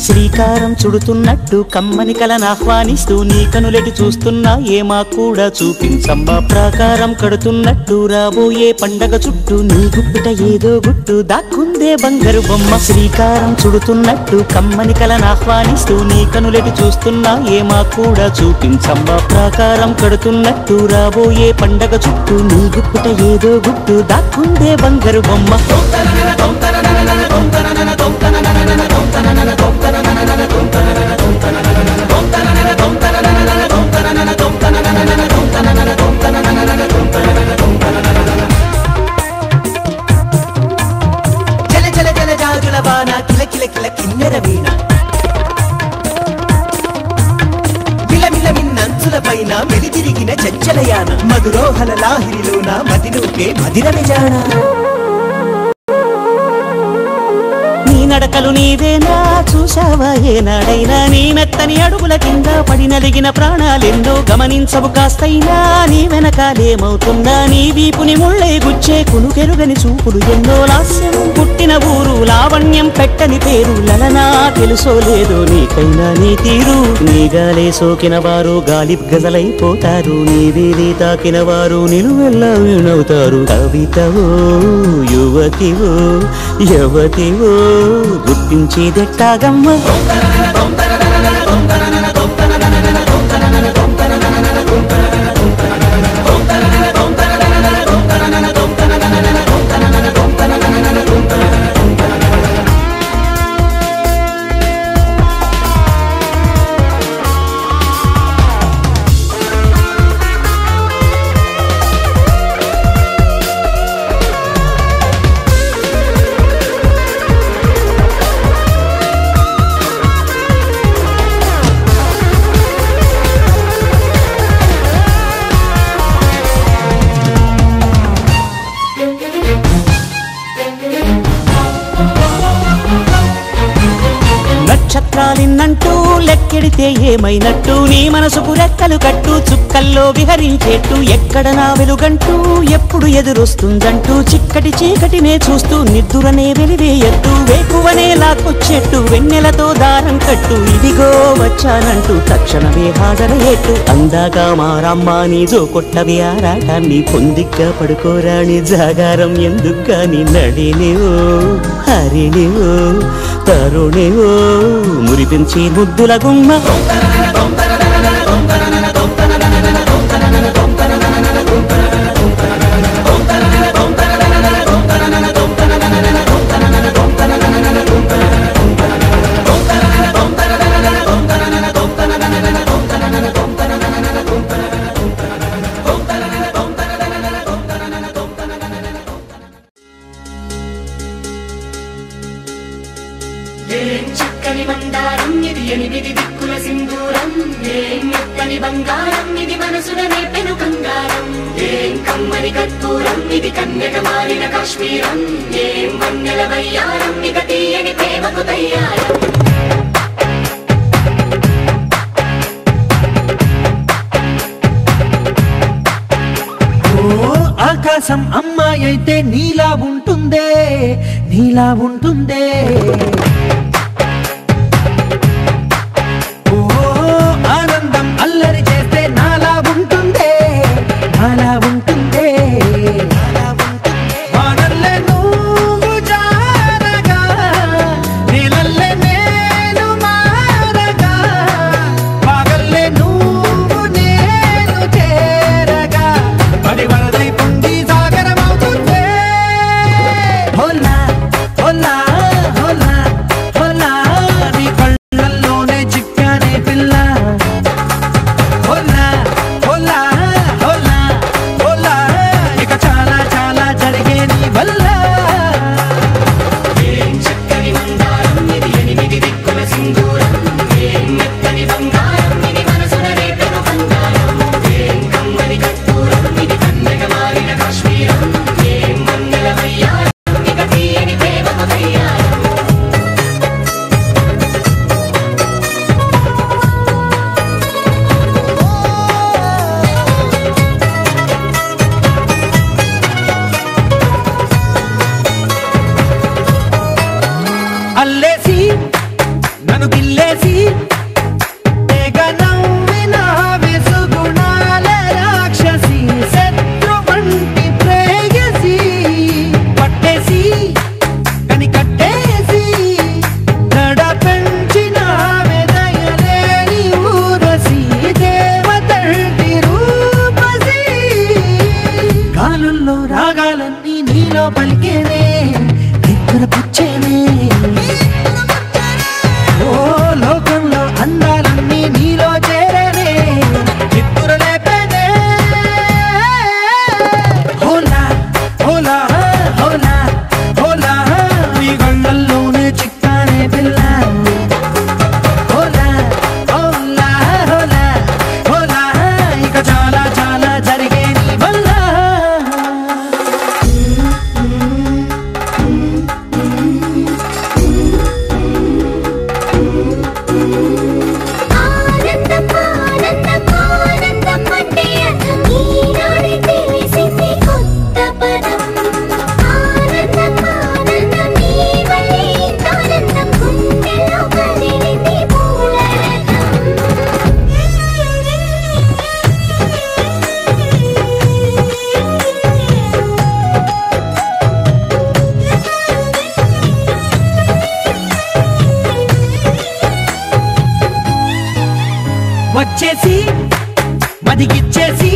శ్రీకారం చుడుతున్నట్టు కమ్మని కలను ఆహ్వానిస్తూ నీ కనులెటు చూస్తున్నా ఏమా కూడా చూపించమ్మా ప్రాకారం కడుతున్నట్టు రాబోయే పండగ చుట్టూ నీ గుప్పిట ఏదో గుట్టు దాక్కుందే బంగారు బొమ్మ శ్రీకారం చుడుతున్నట్టు కమ్మని కలను ఆహ్వానిస్తూ నీ కనులెటు చూస్తున్నా ఏమా కూడా చూపించమ్మా ప్రాకారం కడుతున్నట్టు రాబోయే పండగ చుట్టూ నీ గుప్పిట ఏదో గుట్టు దాక్కుందే బంగారు బొమ్మ జల జల జల జాజుల వాన కిల కిల కిల కిన్నెర వీణ మిలమిల మిన్నంచుల పైన మెలితిరిగిన చంచలయాన మధురోహల లాహిరిలోన మదిలోకే మదిర విజాన నడకలు నీవేనా చూసావా ఏనాడైనా నీ మెత్తని అడుగుల కింద పడి నలిగిన ప్రాణాలెన్నో గమనించవు కాస్తైనా నీ వెనకాలేమవుతుందా నీ వీపుని ముళ్ళే గుచ్చే కునుకెరుగని చూపులు ఎన్నో లాస్యం పుట్టిన ఊరు లావణ్యం పెట్టని పేరు లలనా తెలుసో లేదో నీకైనా నీ తీరు నీ గాలే సోకిన వారు గాలి గజలైపోతారు నీ వీధి తాకిన వారు నిలువెల్లా వీణవుతారు కవితవో యువతివో యవతివో గుర్తించేదెట్టాగమ్మ నక్షత్రాలిన్నంటూ లెక్కెడితే ఏమైనట్టు నీ మనసుకు రెక్కలు కట్టు చుక్కల్లో విహరించేట్టు ఎక్కడ నా వెలుగంటూ ఎప్పుడు ఎదురొస్తుందంటూ చిక్కటి చీకటినే చూస్తూ నిద్దురనే వెలివేయట్టు వేకువనే లాక్కొచ్చేట్టు వెన్నెలతో దారం కట్టు ఇదిగో వచ్చానంటూ తక్షణమే హాజరయ్యేట్టు అందాక మారమ్మ నీ జో కొట్టవి ఆరాటాన్ని పొందిగ్గా పడుకోరాని జాగారం ఎందుకు కాని నడినివో హరినివో తరుణివో మురిపించి ముద్దుల గుమ్మ చక్కని మందారం ఇది ఎనిమిది దిక్కుల సింధూరం ఏం మెత్తని బంగారం ఇది మనసున నేపెను బంగారం ఏం కమ్మని కర్పూరం ఇది కన్యక మారిన కాశ్మీరం ఏం వన్నెల వయ్యారం ఇక తీయని ప్రేమకు తయ్యారం ఆకాశం అమ్మాయి అయితే నీలా ఉంటుందే నీలా ఉంటుందే ఆనందం అల్లరి చేస్తే నాలా ఉంటుందే నాలా ఉంటుందే వానల్లే నువ్వు జారగా నీలల్లే నేను మారగా పగల్లే నువ్వు నేను చేరగా పడి వరదై పొంగి సాగరమవుతుందే హోలా హోలా హోలా అల్లేసి నన్ను గిల్లేసి తెగ నవ్విన వెసుగుణాల రాక్షసి శత్రు వంటి ప్రేయసి పట్టేసి కని కట్టేసి దడ పెంచిన వెదయలేని ఊరసి దేవతంటి రూపసి గాలుల్లో రాగాలన్నీ నీలో పలికేనే నిద్ర పుచ్చేనే ఓ లోకంలో అందాలన్నీ నీలో చేరేనే చిత్తుర లేపేనే హోలా హోలా హోలా హోలా నీ గంగల్లోనే చిక్కానే పిల్ల హోలా హోలా హోలా హోలా ఇక చాలా చాలా జరిగే నీ వల్ల వచ్చేసి మదిగిచ్చేసి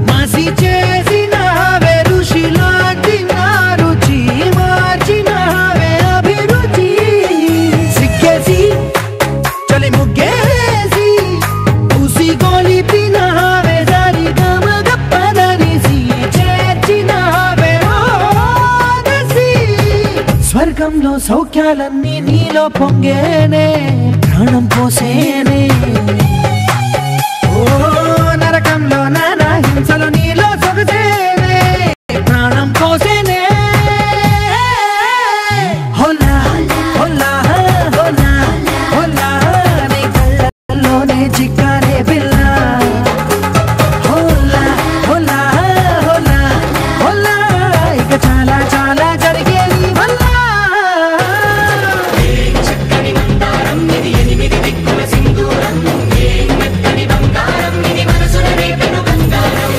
మాసి చేసిన ఋషిలాంటి నా రుచి మార్చినవే అభిరుచి సిగ్గేసి చలి ముగ్గేసి ఉసి గొలిపినవే సరి గమగ పదనిసి చేర్చినవే ఓదసి స్వర్గంలో సౌఖ్యాలన్నీ నీలో పొంగేనే ప్రాణం పోసేనే ఓ నరకంలో నానా హింసలు నీలో సొగసేనే ప్రాణం పోసేనే హోలా హోలా హోలా హోలా నీ కళ్ళల్లోనే చిక్కానే పిల్ల హోలా హోలా హోలా హోలా ఇక చాలా చాలా జరిగే నీ వల్ల చక్కని మందారం ఇది ఎనిమిది దిక్కుల సింధూరం మెత్తని బంగారం ఇది మనసున రేపెను బంగారం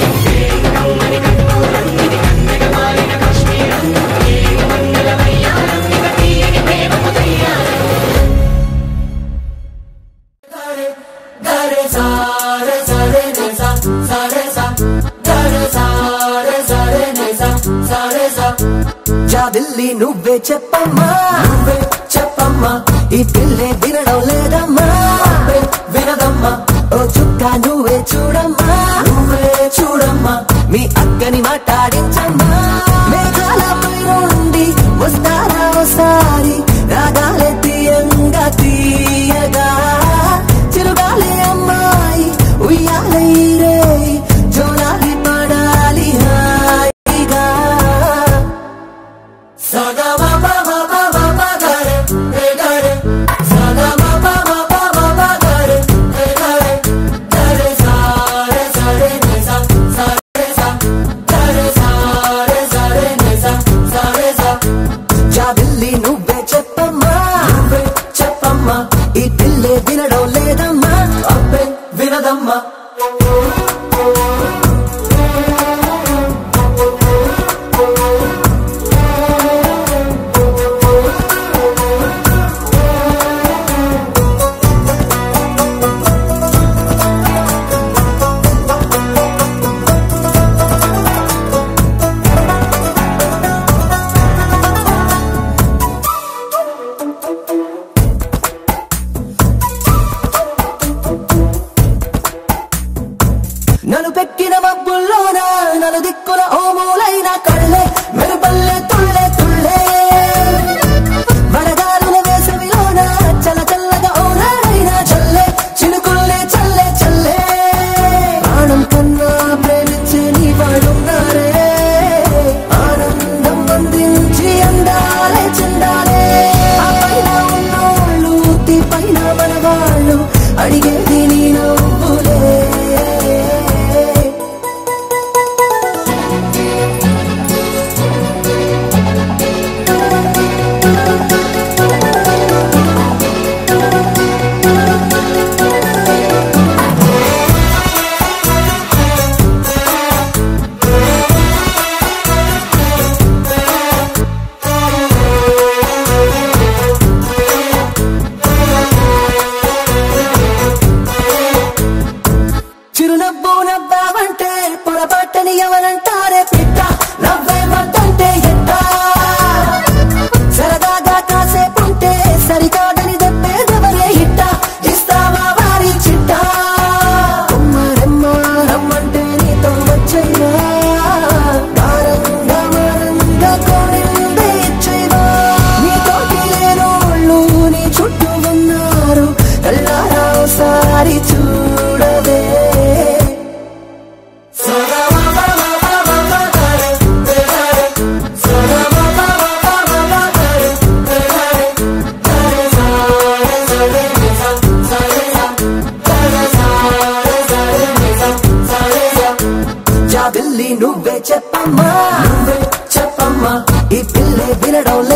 కమ్మని కర్పూరం ఇది కన్నెగ మారిన కాశ్మీరం మంగళ వయ్యారం ఇక తీయని ప్రేమకు తయ్యారం గరే సారే సారే నిసా సారే సా గరే సారే సారే నిసా సారే సా జాబిల్లి నువ్వే చెప్పమ్మా నువ్వే చెప్పమ్మా ఈ పిల్లే వినడం లేదమ్మా వినదమ్మా ఓ చుక్క నువ్వే చూడమ్మా నువ్వే చూడమ్మా మీ అక్కని మాట్లాడించమ్మా మేఘాలపై నుండి వస్తారా ఒకసారి రాగాలే తీయంగా తీయగా చిరుగాలి అమ్మాయి ఉయ్యాలే రే జోలాలి పడాలి హాయిగా సదా మా మా మా మా మా గరే రే గరే సదా మా మా మా మా మా గరే రే గరే గరే సారే సారే నిసా సారే సా గరే సారే సారే నిసా సారే సా జాబిల్లి నువ్వే చెప్పమ్మా నువ్వే చెప్పమ్మా ఈ పిల్లే వినడం లేదమ్మా అబ్బే వినదమ్మా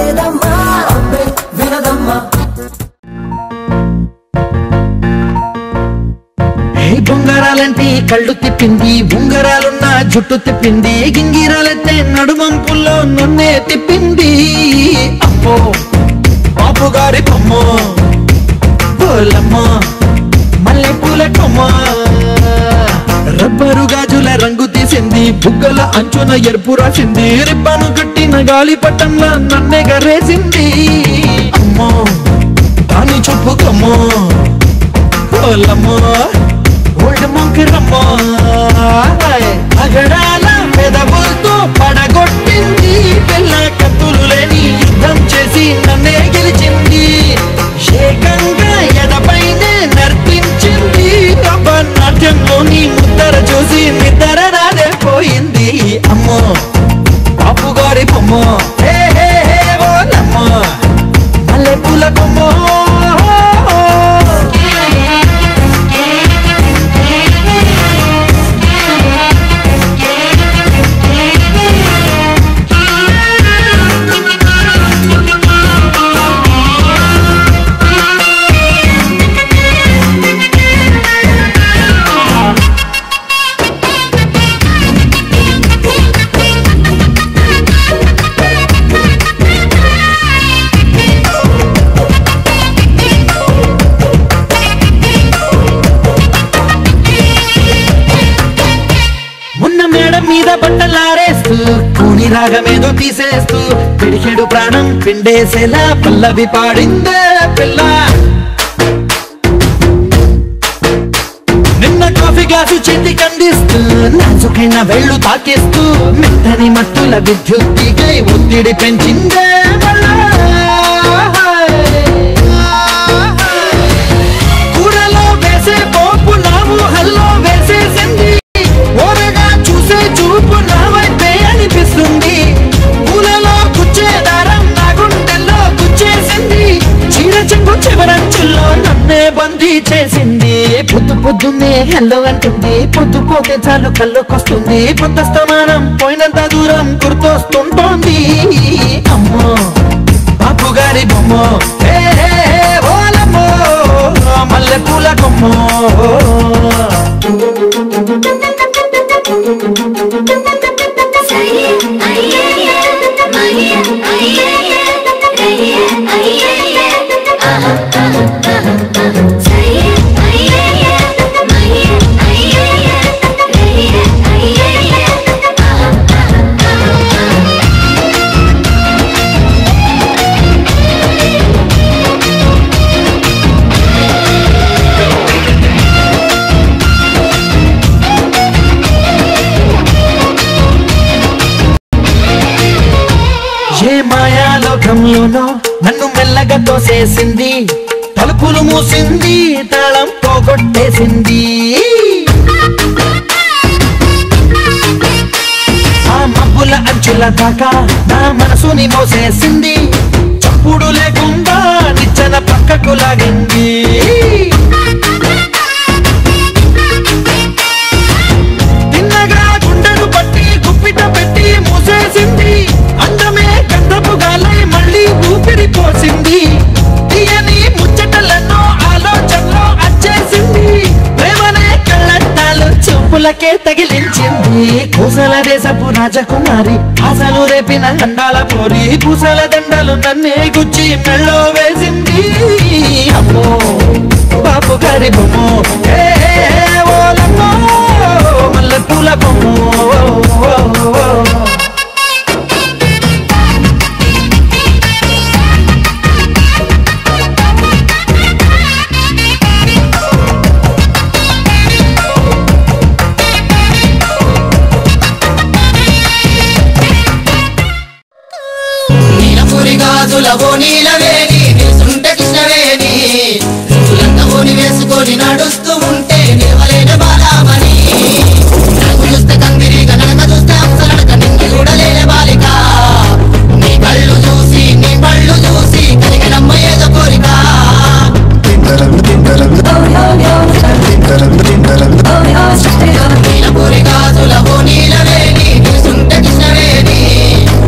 లేదమ్మా అబ్బే వినదమ్మా. బొంగరాలంటే కళ్ళు తిప్పింది, ఉంగరాలున్న జుట్టు తిప్పింది, గింగిరాలైతే నడుమంపుల్లో నన్నే తిప్పింది. అమ్మో బాపుగారి బొమ్మ పోలమ్మ మల్లె పూల కొమ్మ, రబ్బరు గాజుల రంగు తీసింది, బుగ్గల అంచున ఎరుపు రాసింది, రిబ్బను కట్టిన గాలి పట్టంలో నన్నే గరేసింది. అమ్మో దాని చూపు కొమ్మ పోలమ్మ ఓల్డ్ మొంకిరమ్మ, అగడాల పెదవులతో పడగొట్టింది, పిల్ల కత్తులు లేని యుద్ధం చేసి నన్నే గెలిచింది, ఏకంగా ఎదపైనే నర్తించింది, నాట్యంలోని ముద్దర చూసి నిద్ర నాదే పోయింది. అమ్మో బాపుగారి బొమ్మ హే హే హే ఓలమ్మ మల్లె పూల కొమ్మ. మీద బట్టలారేస్తూ కూని రాగమేదో తీసేస్తూ పిడికెడు ప్రాణం పిండేసేలా పల్లవి పాడిందే పిల్ల. నిన్న కాఫీ గ్లాసు చేతి కందిస్తూ నాజుకైన వేళ్ళు తాకేస్తూ మెత్తని మత్తుల విద్యుత్తికై ఒత్తిడి పెంచిందే కూరలో వేసే పోపు నా ఊహల్లో వేసేసింది, ఓరగా చూసే చూపు నా వైపే అనిపిస్తుంది, పూలలో గుచ్చే దారం నా గుండెల్లో గుచ్చేసింది, చీర చెంగు చివరంచుల్లో నన్నే బందీ చేసింది, పొద్దు పొద్దున్నే హెల్లో అంటుంది, పొద్దు పోతే చాలు కళ్ళొకొస్తుంది, పొద్దస్తమానం పోయినంత దూరం గుర్తొస్తుంటోంది. అమ్మో బాపుగారి బొమ్మ హే హే ఓలమ్మో మల్లె పూల కొమ్మ. ఏ మాయాలోకంలోనో నన్ను మెల్లగా తోసేసింది, తలుపులు మూసింది, తాళం పోగొట్టేసింది, ఆ మబ్బుల అంచుల దాకా నా మనసుని మోసేసింది, చప్పుడు లేకుండా నిచ్చెన పక్కకు లాగింది, తిన్నగా గుండెను పట్టి గుప్పిట పెట్టి మూసేసింది, అందమే గంధపు గాలై మళ్ళీ ఊపిరి పోసింది, తీయని ముచ్చటలను ఆలోచనలో అచ్చేసింది, ప్రేమనే కళ్ళట్టాలు చూపులకే తగిలించింది, కోసల దేశపు రాజకుమారి ఆశలు రేపిన అండాల పోరి, పూసల దండలు నన్నే గుచ్చి మెళ్ళో వేసింది. అమ్మో బాపుగారి బొమ్మ హే ఓలమ్మో మల్లె పూల బొమ్మ. గాజులవో నీలవేణి వేసుంటే కృష్ణవేణి, లంగవోని వేసుకొని నడుస్తూ ఉంటే నిలవలేని బాలామణి, నడుము చూస్తే కందిరిగా నడక చూస్తే అంశనడక నింగి చూడలేని బాలిక, నీ కళ్ళు చూసి నీ పళ్ళు చూసి కలిగినమ్మ ఏదో కోరిక. నీలపూరి గాజులవో నీలవేణి వేసుంటే కృష్ణవేణి,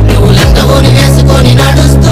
నువ్వు లంగవోని వేసుకొని నడుస్తూ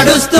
నడుస్తూ